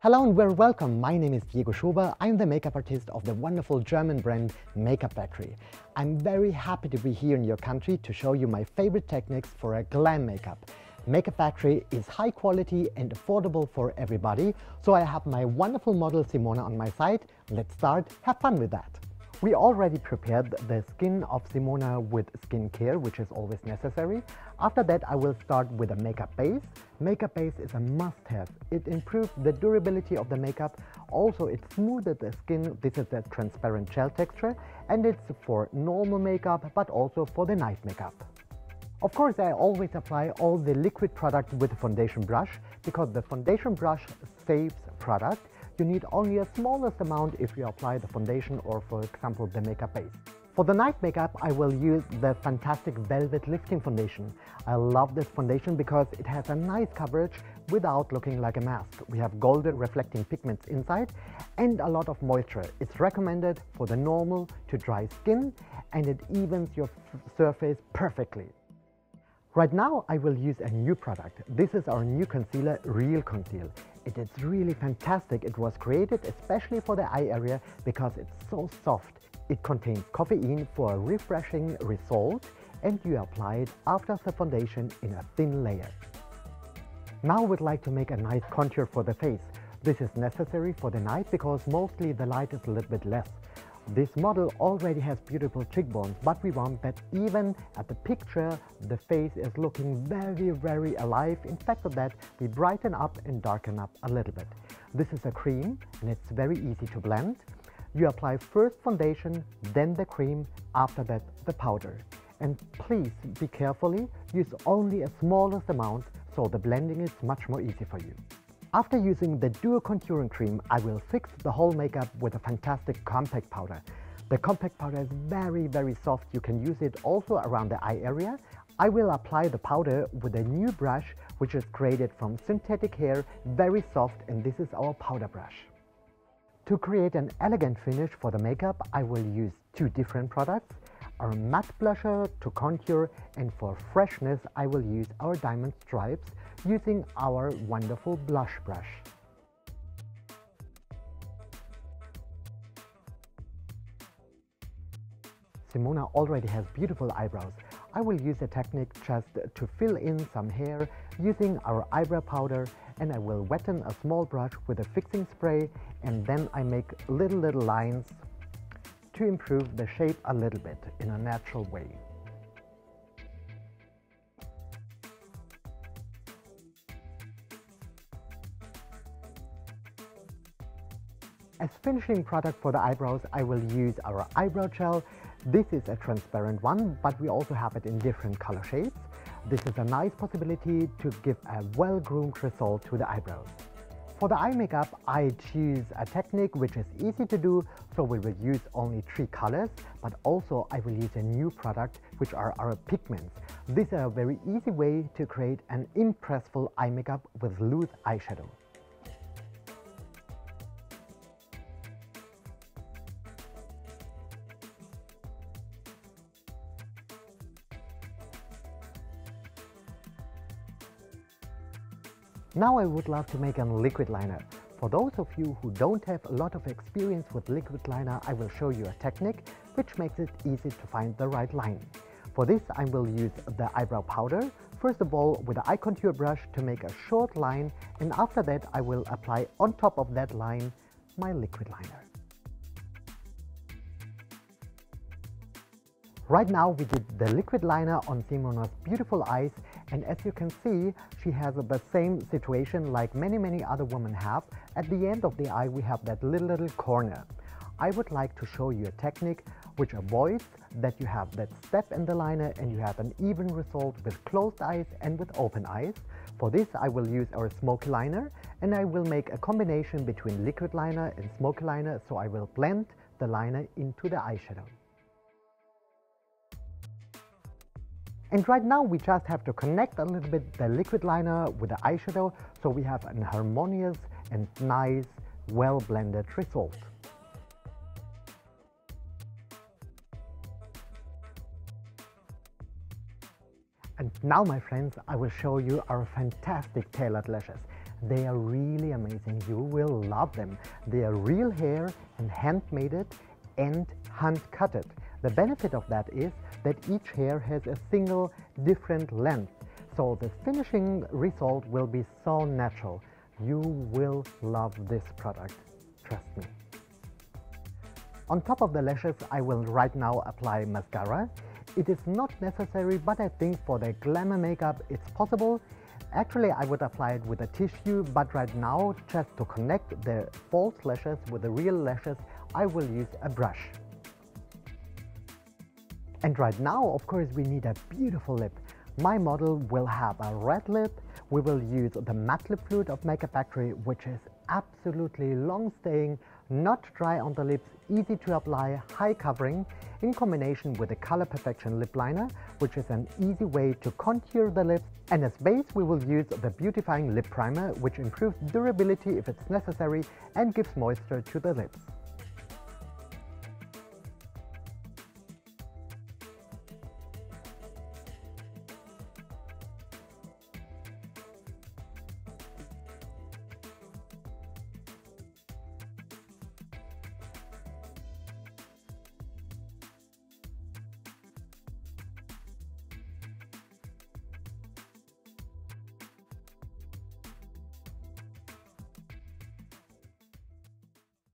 Hello and very welcome. My name is Diego Schober. I'm the makeup artist of the wonderful German brand Makeup Factory. I'm very happy to be here in your country to show you my favorite techniques for a glam makeup. Makeup Factory is high quality and affordable for everybody, so I have my wonderful model Simona on my side. Let's start, have fun with that. We already prepared the skin of Simona with skincare, which is always necessary. After that, I will start with a makeup base. Makeup base is a must-have. It improves the durability of the makeup. Also, it smoothes the skin. This is a transparent gel texture, and it's for normal makeup, but also for the night makeup. Of course, I always apply all the liquid product with the foundation brush, because the foundation brush saves product. You need only a smallest amount if you apply the foundation or, for example, the makeup base. For the night makeup, I will use the fantastic Velvet Lifting Foundation. I love this foundation because it has a nice coverage without looking like a mask. We have golden reflecting pigments inside and a lot of moisture. It's recommended for the normal to dry skin, and it evens your surface perfectly. Right now I will use a new product. This is our new concealer, Real Conceal. It is really fantastic. It was created especially for the eye area because it's so soft. It contains coffee for a refreshing result, and you apply it after the foundation in a thin layer. Now I would like to make a nice contour for the face. This is necessary for the night because mostly the light is a little bit less. This model already has beautiful cheekbones, but we want that even at the picture, the face is looking very alive. In fact of that, we brighten up and darken up a little bit. This is a cream and it's very easy to blend. You apply first foundation, then the cream, after that the powder. And please be carefully, use only a smallest amount so the blending is much more easy for you. After using the Duo Contouring Cream, I will fix the whole makeup with a fantastic compact powder. The compact powder is very soft. You can use it also around the eye area. I will apply the powder with a new brush which is created from synthetic hair, very soft, and this is our powder brush. To create an elegant finish for the makeup, I will use two different products. Our matte blusher to contour, and for freshness I will use our diamond stripes using our wonderful blush brush. Simona already has beautiful eyebrows. I will use a technique just to fill in some hair using our eyebrow powder, and I will wetten a small brush with a fixing spray, and then I make little lines to improve the shape a little bit in a natural way. As finishing product for the eyebrows, I will use our eyebrow gel. This is a transparent one, but we also have it in different color shades. This is a nice possibility to give a well-groomed result to the eyebrows. For the eye makeup, I choose a technique which is easy to do, so we will use only 3 colors, but also I will use a new product which are our pigments. This is a very easy way to create an impressive eye makeup with loose eyeshadow. Now I would love to make a liquid liner. For those of you who don't have a lot of experience with liquid liner, I will show you a technique which makes it easy to find the right line. For this I will use the eyebrow powder, first of all with the eye contour brush to make a short line, and after that I will apply on top of that line my liquid liner. Right now we did the liquid liner on Simona's beautiful eyes, and as you can see, she has the same situation like many other women have. At the end of the eye we have that little corner. I would like to show you a technique which avoids that you have that step in the liner and you have an even result with closed eyes and with open eyes. For this I will use our smoky liner, and I will make a combination between liquid liner and smoky liner, so I will blend the liner into the eyeshadow. And right now we just have to connect a little bit the liquid liner with the eyeshadow, so we have an harmonious and nice, well blended result. And now, my friends, I will show you our fantastic tailored lashes. They are really amazing. You will love them. They are real hair and handmade and hand-cutted. The benefit of that is that each hair has a single different length. So the finishing result will be so natural. You will love this product. Trust me. On top of the lashes, I will right now apply mascara. It is not necessary, but I think for the glamour makeup it's possible. Actually, I would apply it with a tissue, but right now, just to connect the false lashes with the real lashes, I will use a brush. And right now, of course, we need a beautiful lip. My model will have a red lip. We will use the matte lip fluid of Makeup Factory, which is absolutely long-staying, not dry on the lips, easy to apply, high covering, in combination with the Color Perfection lip liner, which is an easy way to contour the lips. And as base, we will use the beautifying lip primer, which improves durability if it's necessary and gives moisture to the lips.